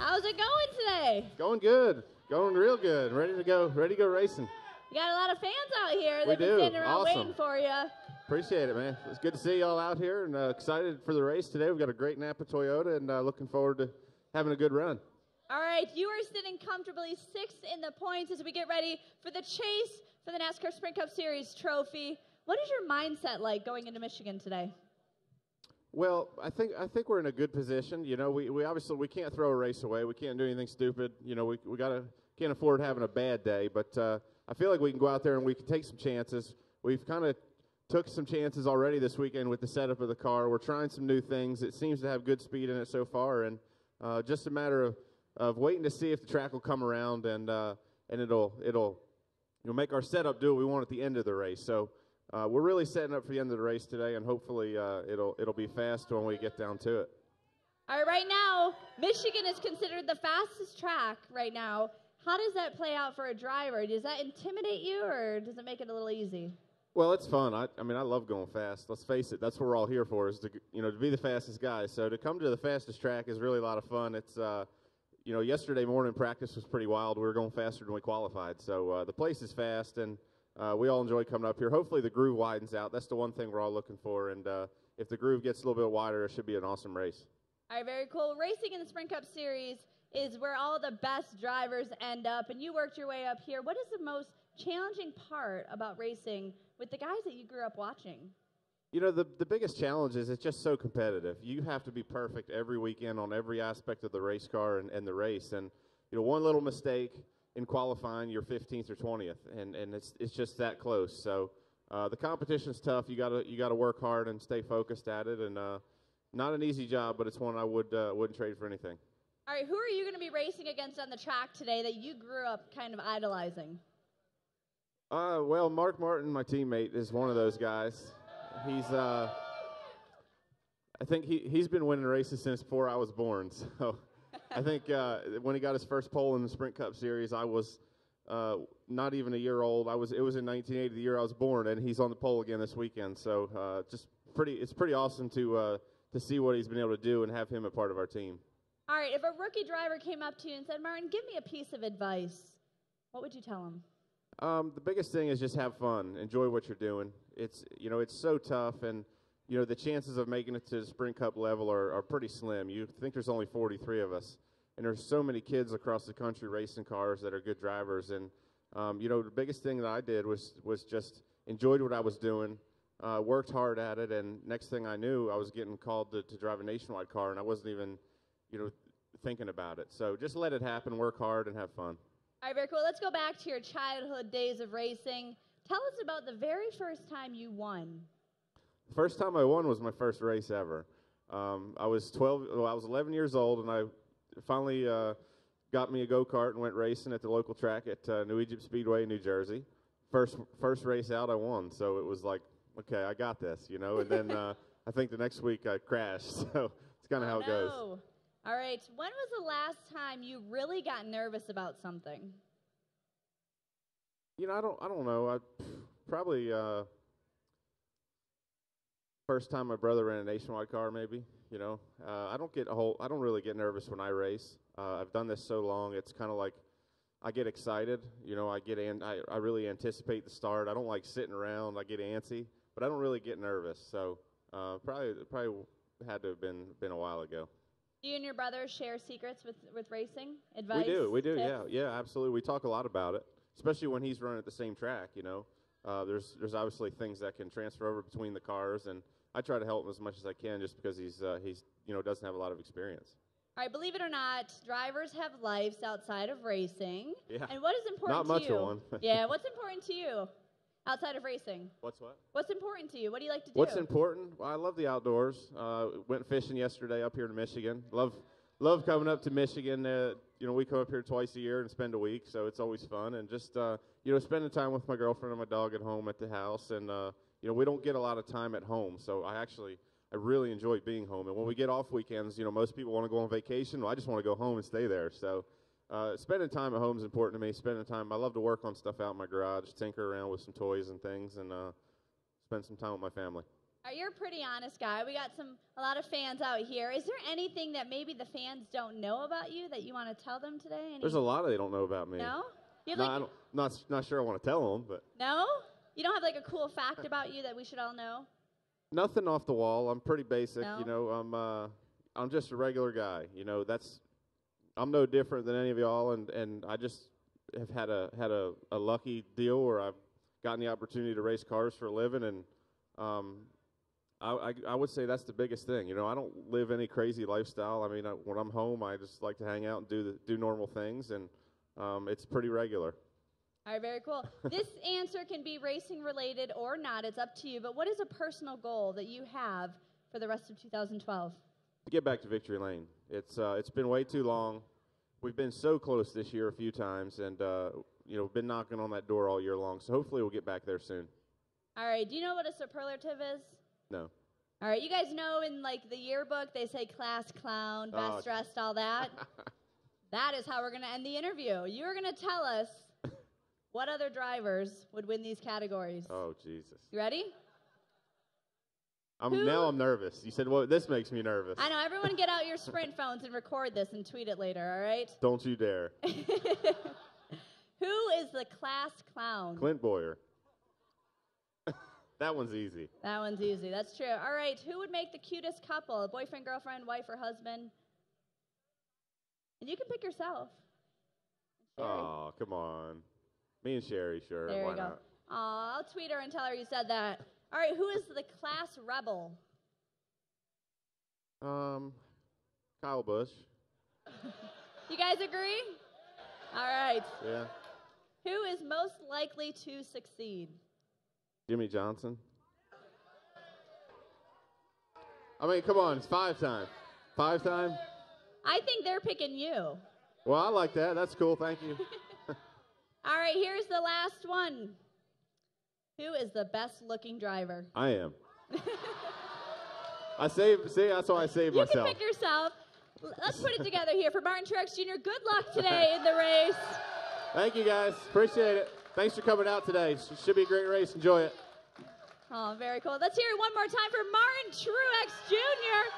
How's it going today? Going good. Going real good. Ready to go racing. You got a lot of fans out here. We They've been do. standing around Awesome. waiting for you. Appreciate it, man. It's good to see y'all out here and excited for the race today. We've got a great Napa Toyota and looking forward to having a good run. All right, you are sitting comfortably sixth in the points as we get ready for the chase for the NASCAR Sprint Cup Series trophy. What is your mindset like going into Michigan today? Well, I think we're in a good position. You know, we obviously we can't throw a race away. We can't do anything stupid. You know, we can't afford having a bad day. But I feel like we can go out there and we can take some chances. We've kind of took some chances already this weekend with the setup of the car. We're trying some new things. It seems to have good speed in it so far, and just a matter of waiting to see if the track will come around and it'll make our setup do what we want at the end of the race. So. We're really setting up for the end of the race today, and hopefully it'll be fast when we get down to it. All right, right now, Michigan is considered the fastest track right now. How does that play out for a driver? Does that intimidate you, or does it make it a little easy? Well, it's fun. I mean, I love going fast. Let's face it, that's what we're all here for, is to be the fastest guy. So to come to the fastest track is really a lot of fun. It's yesterday morning practice was pretty wild. We were going faster than we qualified. So the place is fast, and we all enjoy coming up here. Hopefully the groove widens out. That's the one thing we're all looking for. And if the groove gets a little bit wider, it should be an awesome race. All right, very cool. Racing in the Sprint Cup Series is where all the best drivers end up, and you worked your way up here. What is the most challenging part about racing with the guys that you grew up watching? You know, the biggest challenge is it's just so competitive. You have to be perfect every weekend on every aspect of the race car and the race. And, one little mistake in qualifying, you're 15th or 20th, and it's just that close. So the competition's tough. You gotta work hard and stay focused at it, and not an easy job, but it's one I wouldn't trade for anything. All right, who are you going to be racing against on the track today that you grew up kind of idolizing? Well, Mark Martin, my teammate, is one of those guys. He's I think he's been winning races since before I was born. So. I think when he got his first pole in the Sprint Cup Series, I was not even a year old. It was in 1980, the year I was born, and he's on the pole again this weekend. So it's pretty awesome to see what he's been able to do and have him a part of our team. All right, if a rookie driver came up to you and said, "Martin, give me a piece of advice," what would you tell him? The biggest thing is just have fun, enjoy what you're doing. It's so tough, and the chances of making it to the Sprint Cup level are pretty slim. You think there's only 43 of us, and there's so many kids across the country racing cars that are good drivers. And, the biggest thing that I did was just enjoyed what I was doing, worked hard at it, and next thing I knew, I was getting called to drive a nationwide car, and I wasn't even, thinking about it. So just let it happen, work hard, and have fun. All right, very cool. Let's go back to your childhood days of racing. Tell us about the very first time you won. First time I won was my first race ever. I was 11 years old, and I finally got me a go-kart and went racing at the local track at New Egypt Speedway in New Jersey. First race out, I won, so it was like, okay, I got this, And then I think the next week I crashed, so it's kind of how it goes. All right, when was the last time you really got nervous about something? I don't know. I probably. First time my brother ran a nationwide car, maybe. I don't really get nervous when I race. I've done this so long. It's kind of like I get excited. I really anticipate the start. I don't like sitting around. I get antsy, but I don't really get nervous. So probably had to have been a while ago. Do you and your brother share secrets with racing? Advice? We do. Tips? Yeah, absolutely. We talk a lot about it, especially when he's running at the same track. There's obviously things that can transfer over between the cars, and I try to help him as much as I can, just because he's doesn't have a lot of experience. All right, believe it or not, drivers have lives outside of racing. Yeah. And what is important to you? Not much of one. Yeah, what's important to you outside of racing? What's what? What's important to you? What do you like to do? What's important? Well, I love the outdoors. Went fishing yesterday up here in Michigan. Love coming up to Michigan. We come up here twice a year and spend a week, so it's always fun. And just spending time with my girlfriend and my dog at home at the house. And we don't get a lot of time at home, so I really enjoy being home. And when we get off weekends, most people want to go on vacation. Well, I just want to go home and stay there. So spending time at home is important to me. I love to work on stuff out in my garage, tinker around with some toys and things, and spend some time with my family. All right, you're a pretty honest guy. We got a lot of fans out here. Is there anything that maybe the fans don't know about you that you want to tell them today? There's a lot they don't know about me. No? You have No, I don't, not sure I want to tell them, but. No? You don't have like a cool fact about you that we should all know? Nothing off the wall. I'm pretty basic. No? You know, I'm just a regular guy. You know, I'm no different than any of y'all, and I just have had a lucky deal where I've gotten the opportunity to race cars for a living, and I would say that's the biggest thing. You know, I don't live any crazy lifestyle. I mean, when I'm home, I just like to hang out and do normal things, and it's pretty regular. All right, very cool. This answer can be racing related or not. It's up to you. But what is a personal goal that you have for the rest of 2012? To get back to victory lane. It's been way too long. We've been so close this year a few times, and you know, been knocking on that door all year long. So hopefully we'll get back there soon. All right. Do you know what a superlative is? No. All right. You guys know in like the yearbook they say class clown, best dressed, all that. That is how we're going to end the interview. You are going to tell us what other drivers would win these categories. Oh, Jesus. You ready? Now I'm nervous. You said, well, this makes me nervous. I know. Everyone get out your Sprint phones and record this and tweet it later, all right? Don't you dare. Who is the class clown? Clint Boyer. That one's easy. That one's easy. That's true. All right. Who would make the cutest couple? Boyfriend, girlfriend, wife, or husband? And you can pick yourself. Oh, come on. Me and Sherry, sure. There Why you go. not? Aw, I'll tweet her and tell her you said that. All right, who is the class rebel? Kyle Busch. You guys agree? All right. Yeah. Who is most likely to succeed? Jimmy Johnson. I mean, come on, it's 5 time. 5 time? I think they're picking you. Well, I like that. That's cool. Thank you. All right, here's the last one. Who is the best-looking driver? I am. that's why I saved myself. You can pick yourself. Let's put it together here for Martin Truex Jr. Good luck today in the race. Thank you, guys. Appreciate it. Thanks for coming out today. It should be a great race. Enjoy it. Oh, very cool. Let's hear it one more time for Martin Truex Jr.